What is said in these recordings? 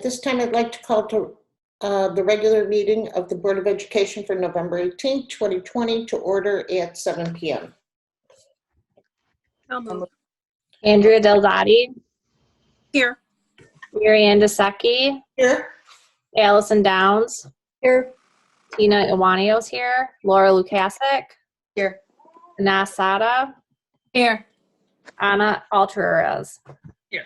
this time, I'd like to call to the regular meeting of the Board of Education for November 18th, 2020 to order at 7 p.m. I'll move. Andrea Delzati. Here. Mary Ann DeSecchi. Here. Allison Downs. Here. Tina Iwanios here. Laura Lukasik. Here. Nasada. Here. Anna Alturas. Here.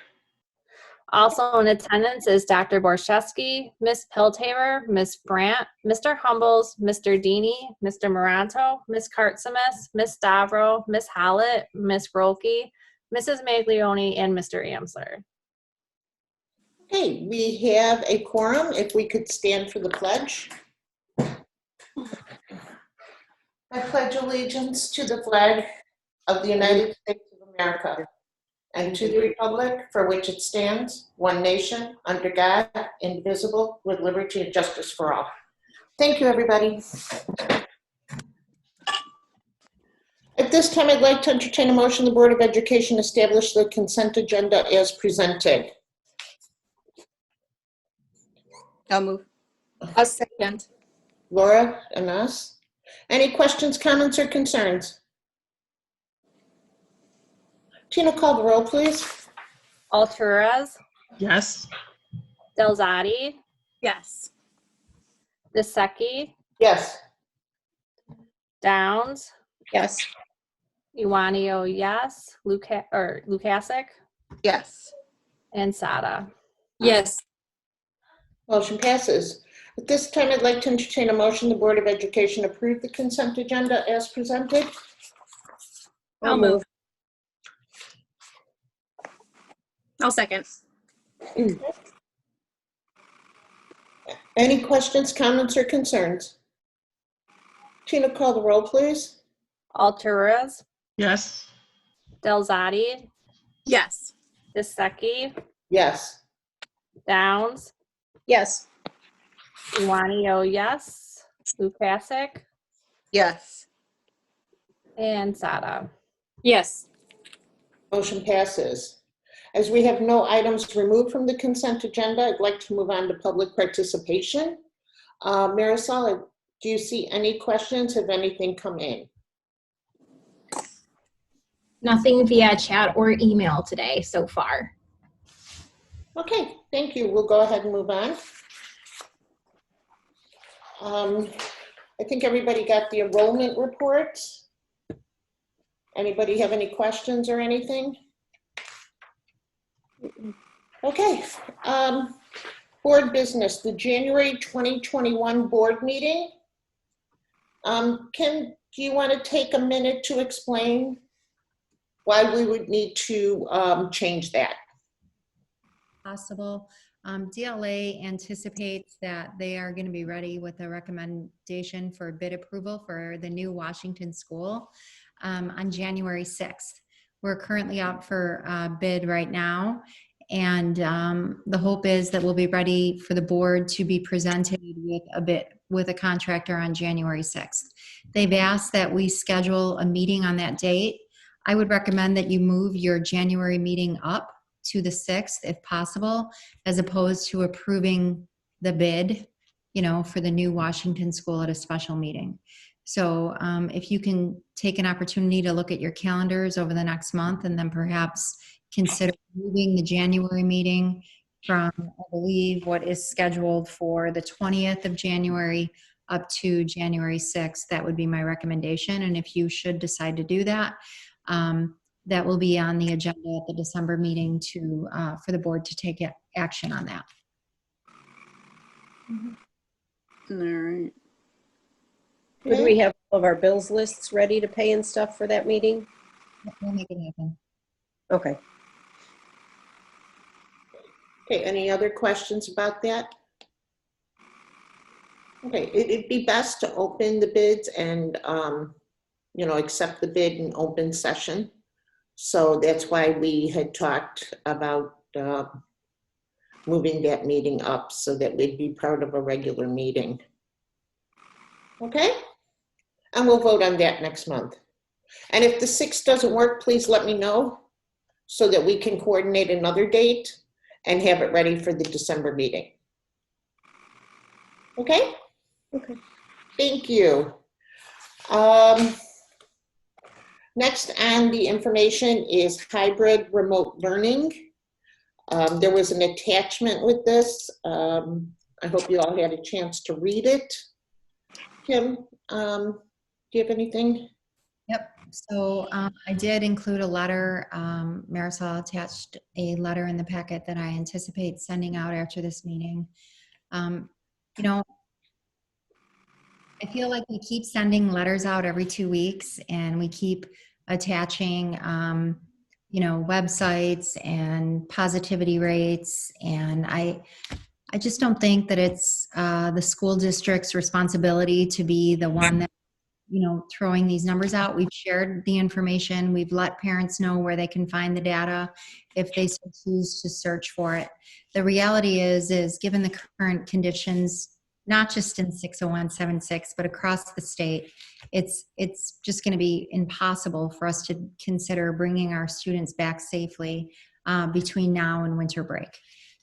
Also in attendance is Dr. Borszewski, Ms. Piltamer, Ms. Brandt, Mr. Humbles, Mr. Dini, Mr. Moranto, Ms. Kartsamis, Ms. Stavro, Ms. Hallett, Ms. Rolke, Mrs. Maglione, and Mr. Amsler. Okay, we have a quorum. If we could stand for the pledge. I pledge allegiance to the flag of the United States of America and to the republic for which it stands, one nation, under God, indivisible, with liberty and justice for all. Thank you, everybody. At this time, I'd like to entertain a motion the Board of Education establish the consent agenda as presented. I'll move. A second. Laura and us. Any questions, comments, or concerns? Tina, call the roll, please. Alturas. Yes. Delzati. Yes. DeSecchi. Yes. Downs. Yes. Iwanio, yes. Lukasik. Yes. And Sada. Yes. Motion passes. At this time, I'd like to entertain a motion the Board of Education approve the consent agenda as presented. I'll move. I'll second. Any questions, comments, or concerns? Tina, call the roll, please. Alturas. Yes. Delzati. Yes. DeSecchi. Yes. Downs. Yes. Iwanio, yes. Lukasik. Yes. And Sada. Yes. Motion passes. As we have no items removed from the consent agenda, I'd like to move on to public participation. Marisol, do you see any questions? Have anything come in? Nothing via chat or email today so far. Okay, thank you. We'll go ahead and move on. I think everybody got the enrollment reports. Anybody have any questions or anything? Okay, board business, the January 2021 board meeting. Kim, do you want to take a minute to explain why we would need to change that? Possible. DLA anticipates that they are going to be ready with a recommendation for bid approval for the new Washington school on January 6th. We're currently out for bid right now, and the hope is that we'll be ready for the board to be presented with a contractor on January 6th. They've asked that we schedule a meeting on that date. I would recommend that you move your January meeting up to the 6th if possible, as opposed to approving the bid, for the new Washington school at a special meeting. So if you can take an opportunity to look at your calendars over the next month and then perhaps consider moving the January meeting from, I believe, what is scheduled for the 20th of January up to January 6th, that would be my recommendation. And if you should decide to do that, that will be on the agenda at the December meeting for the board to take action on that. All right. Would we have all of our bills lists ready to pay and stuff for that meeting? We'll make it happen. Okay. Okay, any other questions about that? Okay, it'd be best to open the bids and, accept the bid in open session. So that's why we had talked about moving that meeting up so that we'd be part of a regular meeting. Okay? And we'll vote on that next month. And if the 6th doesn't work, please let me know so that we can coordinate another date. and have it ready for the December meeting. Okay? Okay. Thank you. Next on the information is hybrid remote learning. There was an attachment with this. I hope you all had a chance to read it. Kim, do you have anything? Yep. So I did include a letter. Marisol attached a letter in the packet that I anticipate sending out after this meeting. You know, I feel like we keep sending letters out every 2 weeks, and we keep attaching, you know, websites and positivity rates. And I just don't think that it's the school district's responsibility to be the one that, you know, throwing these numbers out. We've shared the information. We've let parents know where they can find the data if they so choose to search for it. The reality is given the current conditions, not just in 60176, but across the state, it's just going to be impossible for us to consider bringing our students back safely between now and winter break.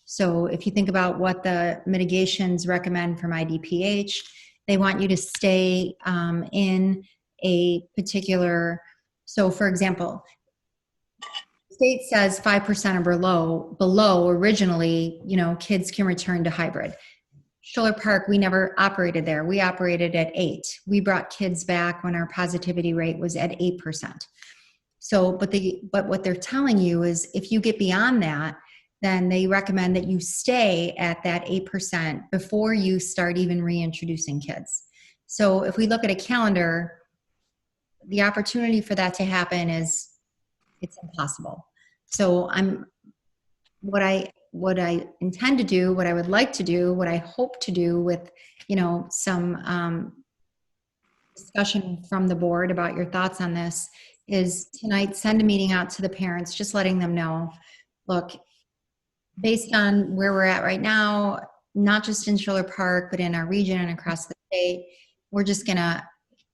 So if you think about what the mitigations recommend from IDPH, they want you to stay in a particular, so for example, the state says 5% or below originally, you know, kids can return to hybrid. Schiller Park, we never operated there. We operated at 8. We brought kids back when our positivity rate was at 8%. So, but what they're telling you is if you get beyond that, then they recommend that you stay at that 8% before you start even reintroducing kids. So if we look at a calendar, the opportunity for that to happen it's impossible. So what I intend to do, what I would like to do, what I hope to do with, you know, some discussion from the board about your thoughts on this is tonight send a meeting out to the parents, just letting them know, look, based on where we're at right now, not just in Schiller Park, but in our region and across the state, we're just going to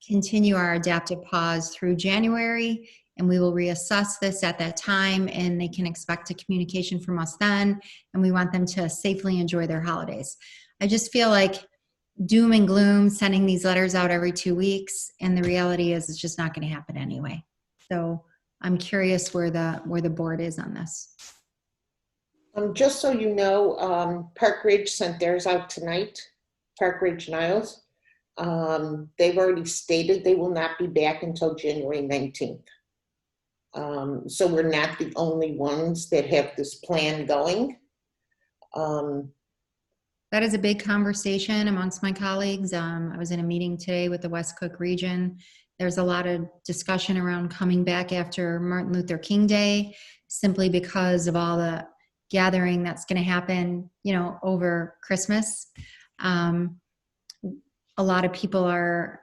continue our adaptive pause through January, and we will reassess this at that time, and they can expect a communication from us then, and we want them to safely enjoy their holidays. I just feel like doom and gloom, sending these letters out every 2 weeks, and the reality is it's just not going to happen anyway. So I'm curious where the board is on this. Just so you know, Park Ridge sent theirs out tonight, Park Ridge Niles. They've already stated they will not be back until January 19th. So we're not the only ones that have this plan going. That is a big conversation amongst my colleagues. I was in a meeting today with the West Cook region. There's a lot of discussion around coming back after Martin Luther King Day, simply because of all the gathering that's going to happen, you know, over Christmas. A lot of people are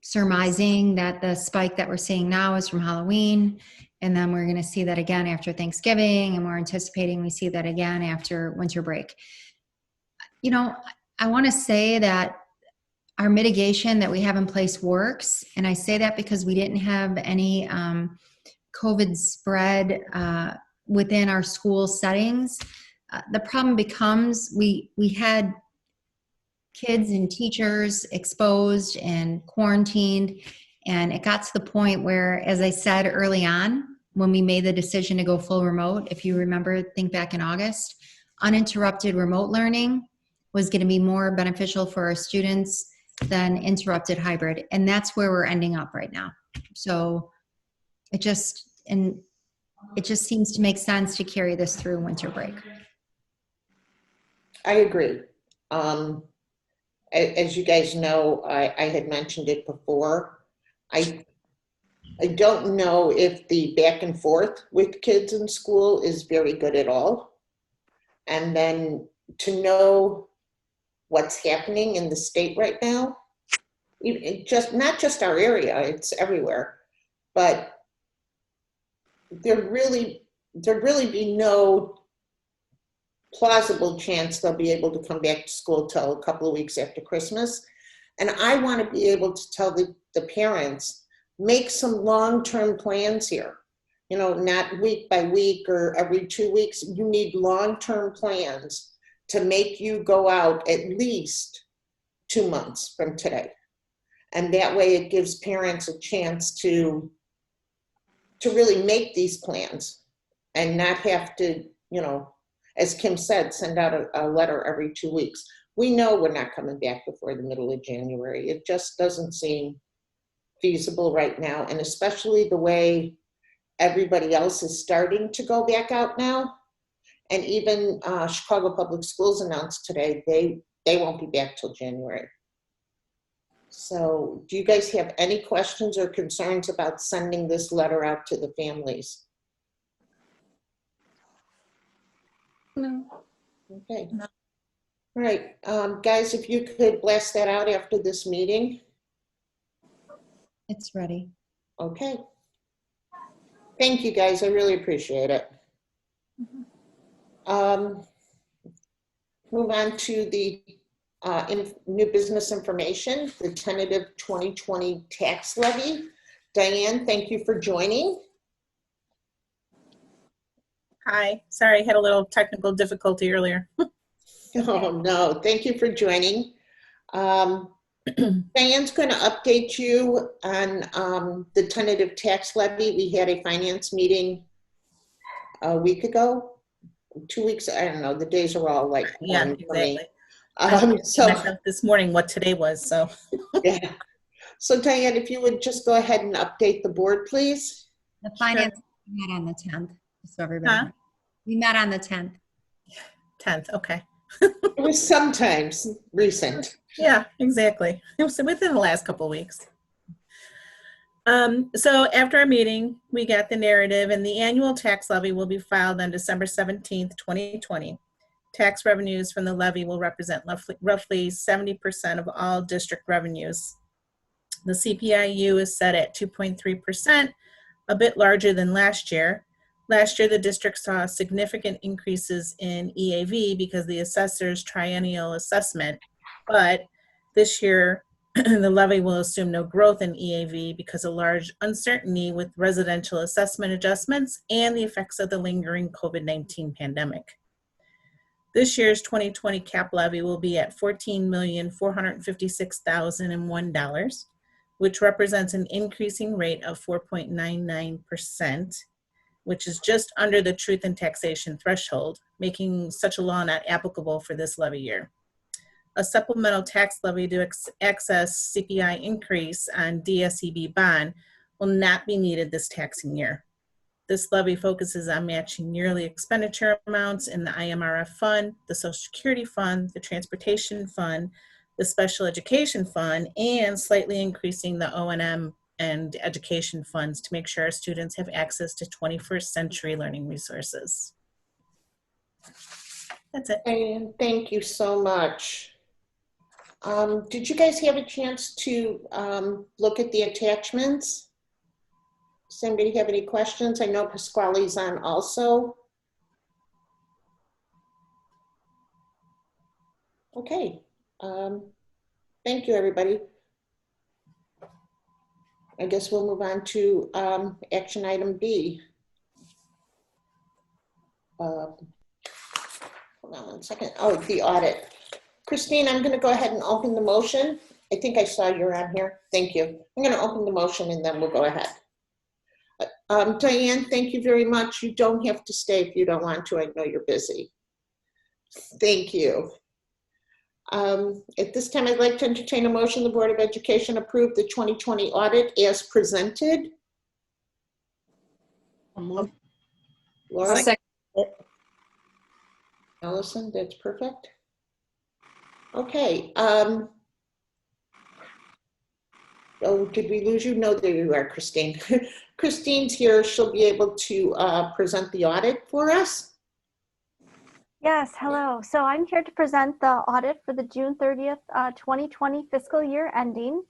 surmising that the spike that we're seeing now is from Halloween, and then we're going to see that again after Thanksgiving, and we're anticipating we see that again after winter break. You know, I want to say that our mitigation that we have in place works, and I say that because we didn't have any COVID spread within our school settings. The problem becomes we had kids and teachers exposed and quarantined, and it got to the point where, as I said early on, when we made the decision to go full remote, if you remember, think back in August, uninterrupted remote learning was going to be more beneficial for our students than interrupted hybrid, and that's where we're ending up right now. So it just seems to make sense to carry this through winter break. I agree. As you guys know, I had mentioned it before. I don't know if the back and forth with kids in school is very good at all. And then to know what's happening in the state right now, not just our area, it's everywhere, but there'd really be no plausible chance they'll be able to come back to school till a couple of weeks after Christmas. And I want to be able to tell the parents, make some long-term plans here. not week by week or every 2 weeks. You need long-term plans to make you go out at least 2 months from today. And that way it gives parents a chance to really make these plans and not have to, as Kim said, send out a letter every 2 weeks. We know we're not coming back before the middle of January. It just doesn't seem feasible right now. And especially the way everybody else is starting to go back out now. And even Chicago Public Schools announced today, they won't be back till January. So do you guys have any questions or concerns about sending this letter out to the families? No. Okay. All right, guys, if you could blast that out after this meeting. It's ready. Okay. Thank you, guys. I really appreciate it. Move on to the new business information, the tentative 2020 tax levy. Diane, thank you for joining. Hi, sorry, I had a little technical difficulty earlier. Oh, no, thank you for joining. Diane's going to update you on the tentative tax levy. We had a finance meeting a week ago, 2 weeks, I don't know, the days are all like Yeah, one for me. exactly. So Myself this morning what today was, so. yeah. So Diane, if you would just go ahead and update the board, please. The finance we met on the 10th, just so everybody knows. We met on the 10th. 10th, okay. It was sometimes recent. Yeah, exactly. It was within the last couple of weeks. So after our meeting, we got the narrative, and the annual tax levy will be filed on December 17th, 2020. Tax revenues from the levy will represent roughly 70% of all district revenues. The CPIU is set at 2.3%, a bit larger than last year. Last year, the district saw significant increases in EAV because of the assessor's triennial assessment, but this year, the levy will assume no growth in EAV because of large uncertainty with residential assessment adjustments and the effects of the lingering COVID-19 pandemic. This year's 2020 cap levy will be at $14,456,001, which represents an increasing rate of 4.99%, which is just under the truth in taxation threshold, making such a law not applicable for this levy year. A supplemental tax levy to access CPI increase on DSEB bond will not be needed this taxing year. This levy focuses on matching yearly expenditure amounts in the IMRF fund, the Social Security fund, the Transportation fund, the Special Education fund, and slightly increasing the O&M and education funds to make sure our students have access to 21st century learning resources. That's it. And thank you so much. Did you guys have a chance to look at the attachments? Does anybody have any questions? I know Pasquale's on also. Okay. Thank you, everybody. I guess we'll move on to action item B. Hold on one second. Oh, the audit. Christine, I'm going to go ahead and open the motion. I think I saw you're on here. Thank you. I'm going to open the motion and then we'll go ahead. Diane, thank you very much. You don't have to stay if you don't want to. I know you're busy. Thank you. At this time, I'd like to entertain a motion the Board of Education approve the 2020 audit as presented. Laura? Second. Allison, that's perfect. Okay. Oh, did we lose you? No, there you are, Christine. Christine's here. She'll be able to present the audit for us. Yes, hello. So I'm here to present the audit for the June 30th, 2020 fiscal year ending.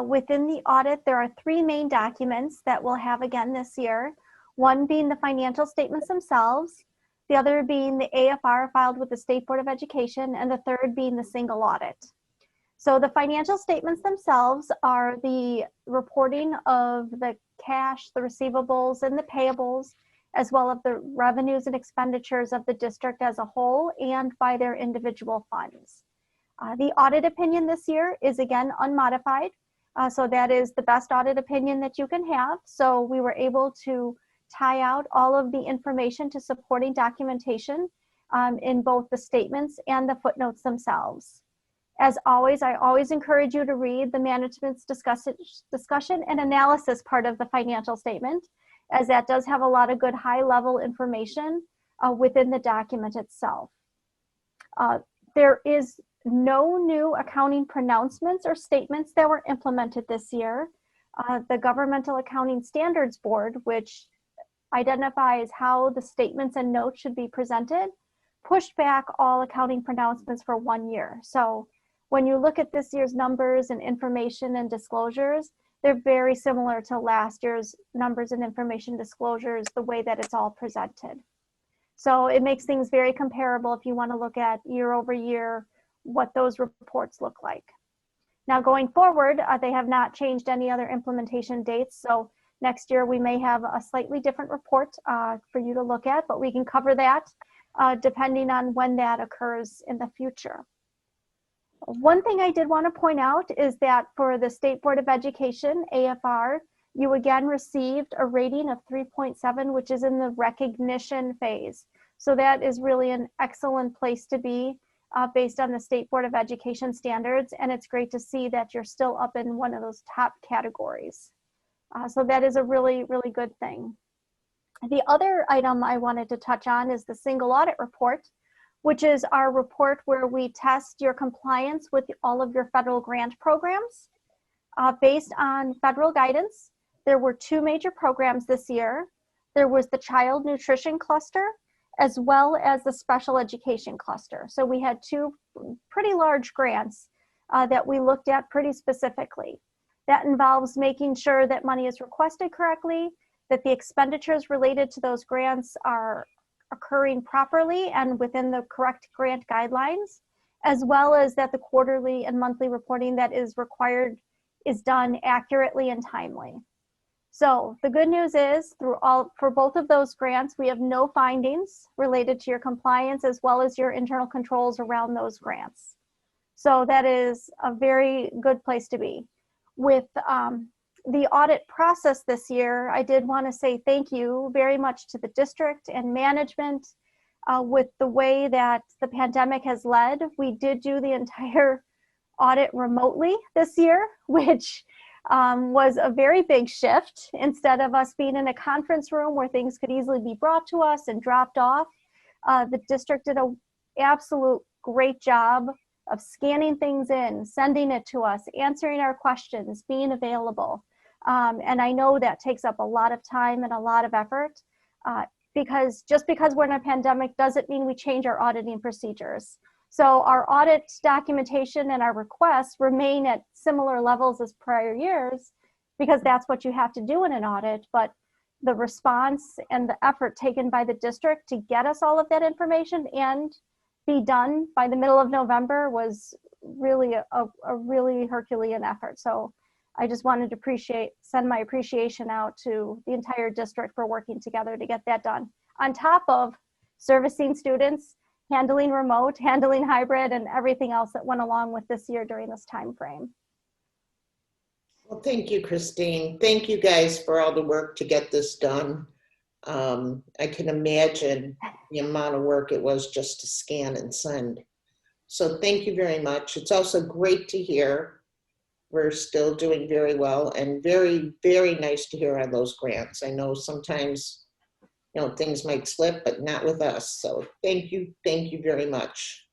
Within the audit, there are three main documents that we'll have again this year. One being the financial statements themselves, the other being the AFR filed with the State Board of Education, and the third being the single audit. So the financial statements themselves are the reporting of the cash, the receivables, and the payables, as well as the revenues and expenditures of the district as a whole and by their individual funds. The audit opinion this year is again unmodified. So that is the best audit opinion that you can have. So we were able to tie out all of the information to supporting documentation in both the statements and the footnotes themselves. As always, I always encourage you to read the management's discussion and analysis part of the financial statement, as that does have a lot of good high-level information within the document itself. There is no new accounting pronouncements or statements that were implemented this year. The Governmental Accounting Standards Board, which identifies how the statements and notes should be presented, pushed back all accounting pronouncements for 1 year. So when you look at this year's numbers and information and disclosures, they're very similar to last year's numbers and information disclosures, the way that it's all presented. So it makes things very comparable if you want to look at year over year what those reports look like. Now going forward, they have not changed any other implementation dates. So next year we may have a slightly different report for you to look at, but we can cover that depending on when that occurs in the future. One thing I did want to point out is that for the State Board of Education, AFR, you again received a rating of 3.7, which is in the recognition phase. So that is really an excellent place to be based on the State Board of Education standards. And it's great to see that you're still up in one of those top categories. So that is a really, really good thing. The other item I wanted to touch on is the single audit report, which is our report where we test your compliance with all of your federal grant programs. Based on federal guidance, there were 2 major programs this year. There was the Child Nutrition Cluster, as well as the Special Education Cluster. So we had 2 pretty large grants that we looked at pretty specifically. That involves making sure that money is requested correctly, that the expenditures related to those grants are occurring properly and within the correct grant guidelines, as well as that the quarterly and monthly reporting that is required is done accurately and timely. So the good news is for both of those grants, we have no findings related to your compliance as well as your internal controls around those grants. So that is a very good place to be. With the audit process this year, I did want to say thank you very much to the district and management with the way that the pandemic has led. We did do the entire audit remotely this year, which was a very big shift. Instead of us being in a conference room where things could easily be brought to us and dropped off, the district did an absolute great job of scanning things in, sending it to us, answering our questions, being available. And I know that takes up a lot of time and a lot of effort because just because we're in a pandemic doesn't mean we change our auditing procedures. So our audit documentation and our requests remain at similar levels as prior years because that's what you have to do in an audit. But the response and the effort taken by the district to get us all of that information and be done by the middle of November was really a really Herculean effort. So I just wanted to send my appreciation out to the entire district for working together to get that done. On top of servicing students, handling remote, handling hybrid, and everything else that went along with this year during this time frame. Well, thank you, Christine. Thank you guys for all the work to get this done. I can imagine the amount of work it was just to scan and send. So thank you very much. It's also great to hear we're still doing very well and very, very nice to hear on those grants. I know sometimes, things might slip, but not with us. So thank you very much.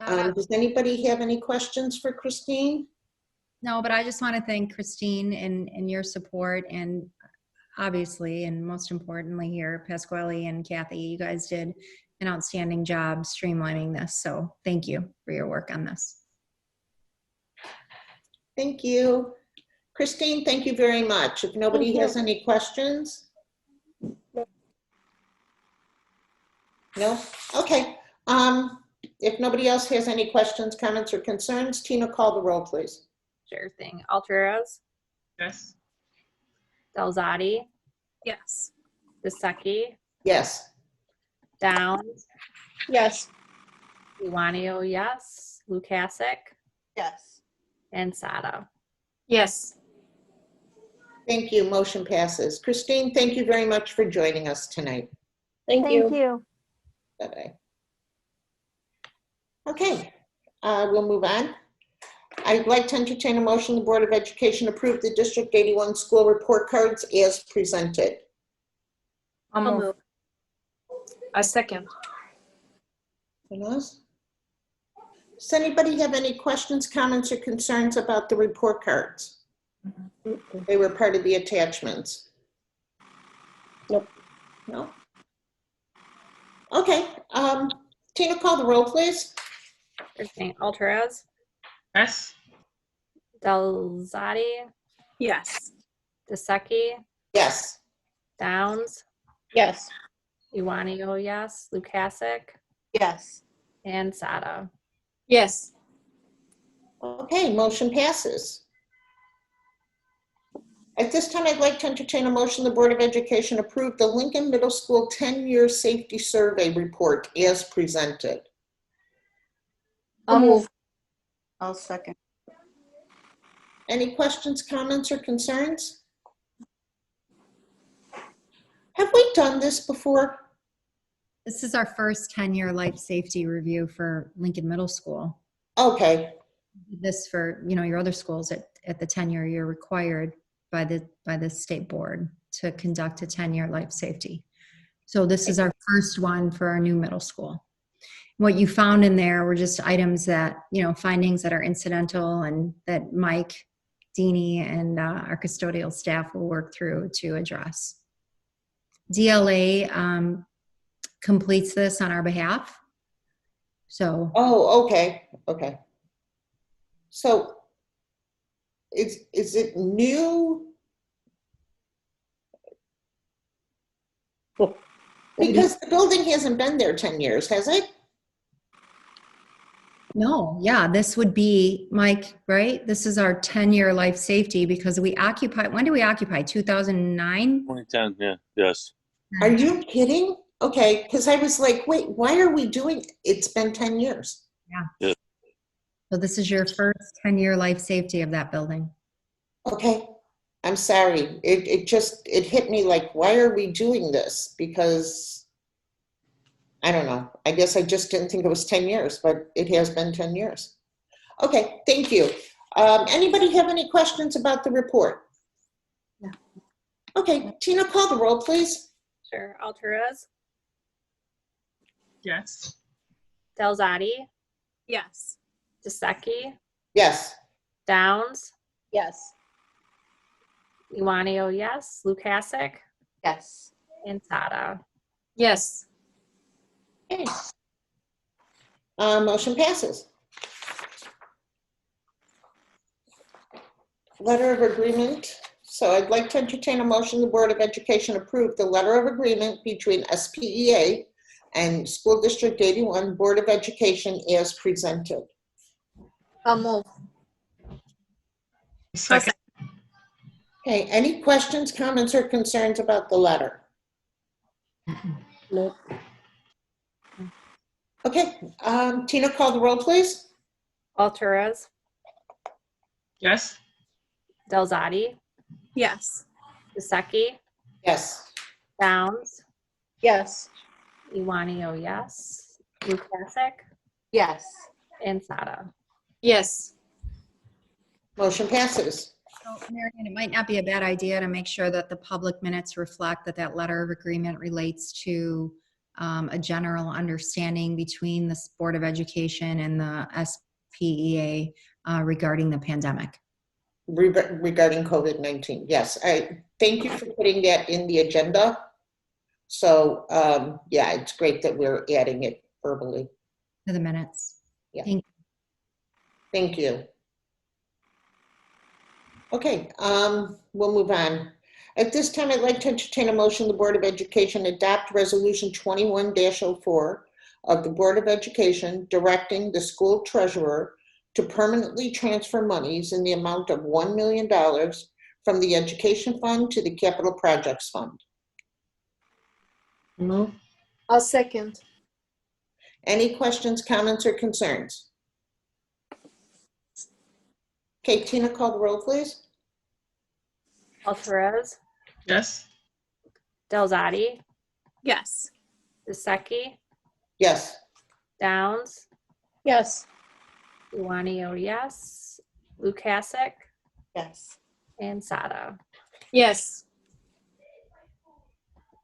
Does anybody have any questions for Christine? No, but I just want to thank Christine and your support, and obviously, and most importantly here, Pasquale and Kathy, you guys did an outstanding job streamlining this. So thank you for your work on this. Thank you. Christine, thank you very much. If nobody has any questions? No? Okay. If nobody else has any questions, comments, or concerns, Tina, call the roll, please. Sure thing. Alteraz, Yes. Delzati, Yes. Dusecki, Yes. Downs, Yes. Iwanio, yes. Lukasik, Yes. and Sada. Yes. Thank you. Motion passes. Christine, thank you very much for joining us tonight. Thank you. Thank you. Bye-bye. Okay, we'll move on. I'd like to entertain a motion the Board of Education approve the District 81 school report cards as presented. I'll move. I second. Anyone else? Does anybody have any questions, comments, or concerns about the report cards? They were part of the attachments. Nope. No? Okay, Tina, call the roll, please. Sure thing. Alteraz, Yes. Delzati, Yes. Dusecki, Yes. Downs, Yes. Iwanio, yes. Lukasik, Yes. and Sada. Yes. Okay, motion passes. At this time, I'd like to entertain a motion the Board of Education approve the Lincoln Middle School 10-year safety survey report as presented. I'll move. I'll second. Any questions, comments, or concerns? Have we done this before? This is our first 10-year life safety review for Lincoln Middle School. Okay, This for, your other schools at the 10-year, you're required by the state board to conduct a 10-year life safety. So this is our first one for our new middle school. What you found in there were just items that, findings that are incidental and that Mike, Deanie, and our custodial staff will work through to address. DLA completes this on our behalf. So oh, okay. So is it new? Because the building hasn't been there 10 years, has it? no, yeah, this would be, Mike, right? This is our 10-year life safety because we occupy, when did we occupy? 2009? 2010, yeah, yes. Are you kidding? Okay, because I was like, wait, why are we doing, it's been 10 years. So this is your first 10-year life safety of that building. Okay, I'm sorry. It hit me like, why are we doing this? Because, I don't know. I guess I just didn't think it was 10 years, but it has been 10 years. Okay, thank you. Anybody have any questions about the report? No. Okay, Tina, call the roll, please. Sure. Alteraz, Yes. Delzati, Yes. Dusecki, Yes. Downs, Yes. Iwanio, yes. Lukasik, Yes. and Sada. Yes. Okay. Motion passes. Letter of agreement. So I'd like to entertain a motion the Board of Education approve the letter of agreement between SPEA and School District 81 Board of Education as presented. I'll move. Second. Okay, any questions, comments, or concerns about the letter? Nope. Okay, Tina, call the roll, please. Alteraz, Yes. Delzati, Yes. Dusecki, Yes. Downs, Yes. Iwanio, yes. Lukasik, Yes. and Sada. Yes. Motion passes. So, Marian, it might not be a bad idea to make sure that the public minutes reflect that that letter of agreement relates to a general understanding between the Board of Education and the SPEA regarding the pandemic. Regarding COVID-19, yes. I thank you for putting that in the agenda. So, yeah, it's great that we're adding it verbally. To the minutes. Yeah. Thank you. Thank you. Okay, we'll move on. At this time, I'd like to entertain a motion the Board of Education adopt Resolution 21-04, of the Board of Education directing the school treasurer to permanently transfer monies in the amount of $1 million from the Education Fund to the Capital Projects Fund. Move. I'll second. Any questions, comments, or concerns? Okay, Tina, call the roll, please. Alvarez, Yes. Delzati, Yes. Dusecki, Yes. Downs, Yes. Iwanio, yes. Lukasik, Yes. and Sada. Yes.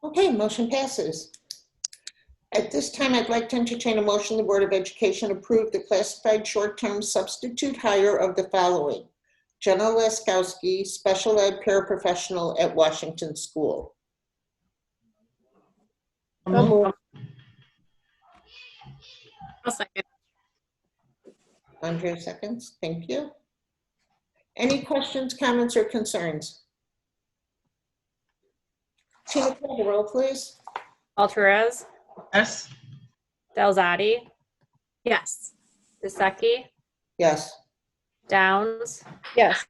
Okay, motion passes. At this time, I'd like to entertain a motion the Board of Education approve the classified short-term substitute hire of the following. Jenna Laskowski, special ed paraprofessional at Washington School. Move. I'll second. Andrea seconds. Thank you. Any questions, comments, or concerns? Tina, call the roll, please. Alvarez, Yes. Delzati, Yes. Dusecki, Yes. Downs, Yes.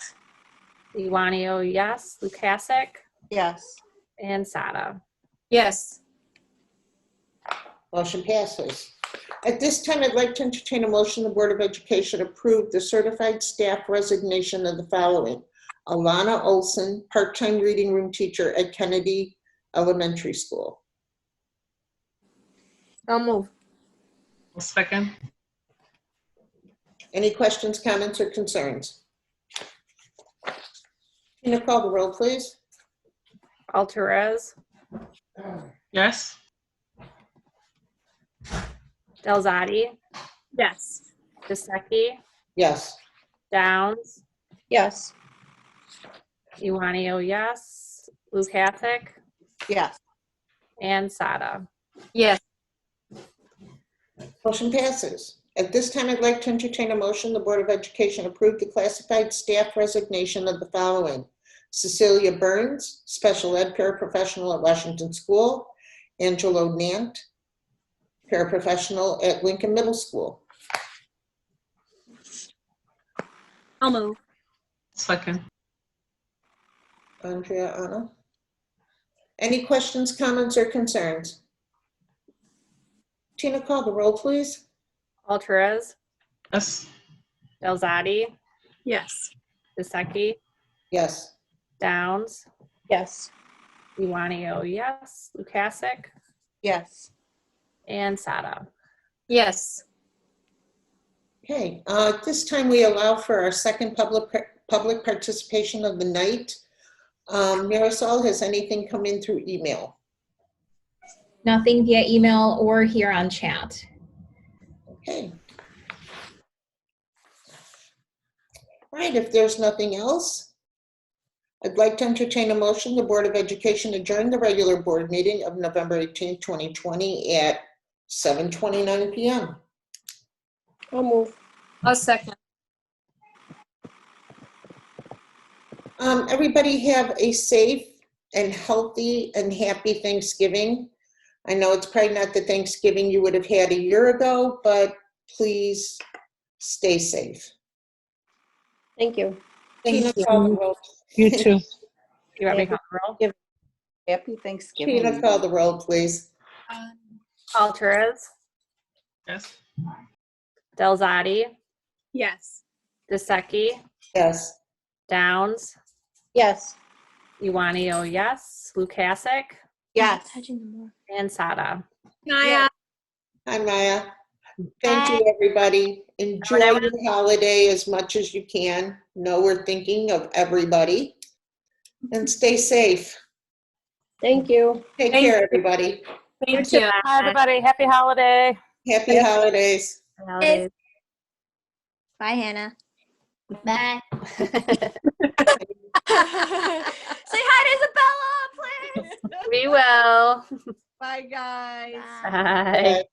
Iwanio, yes. Lukasik, Yes. and Sada. Yes. Motion passes. At this time, I'd like to entertain a motion the Board of Education approve the certified staff resignation of the following. Alana Olson, part-time reading room teacher at Kennedy Elementary School. I'll move. I'll second. Any questions, comments, or concerns? Tina, call the roll, please. Alvarez, Yes. Delzati, Yes. Dusecki, Yes. Downs, Yes. Iwanio, yes. Lukasik, Yes. and Sada. Yes. Motion passes. At this time, I'd like to entertain a motion the Board of Education approve the classified staff resignation of the following. Cecilia Burns, special ed paraprofessional at Washington School. Angelo Nant, paraprofessional at Lincoln Middle School. I'll move. Second. Andrea, Anna. Any questions, comments, or concerns? Tina, call the roll, please. Alvarez, Yes. Delzati, Yes. Dusecki, Yes. Downs, Yes. Iwanio, yes. Lukasik, Yes. and Sada. Yes. Okay, at this time we allow for our second public participation of the night. Marisol, has anything come in through email? Nothing via email or here on chat. Okay. All right, if there's nothing else, I'd like to entertain a motion the Board of Education adjourn the regular board meeting of November 18th, 2020 at 7:29 p.m. I'll move. I'll second. Everybody have a safe and healthy and happy Thanksgiving. I know it's probably not the Thanksgiving you would have had a year ago, but please stay safe. Thank you. Tina, call the roll. You too. You want me to call the roll? Happy Thanksgiving. Tina, call the roll, please. Alvarez, Yes. Delzati, Yes. Dusecki, Yes. Downs, Yes. Iwanio, yes. Lukasik, Yes. and Sada. Naya. Hi, Maya. Thank you, everybody. Enjoy your holiday as much as you can. Know we're thinking of everybody. And stay safe. Thank you. Take Thank care, you. everybody. Thank you. Hi, everybody. Happy holiday. Happy holidays. Holidays. Bye, Hannah. Bye. Say hi to Isabella, please. We will. Bye, guys. Bye.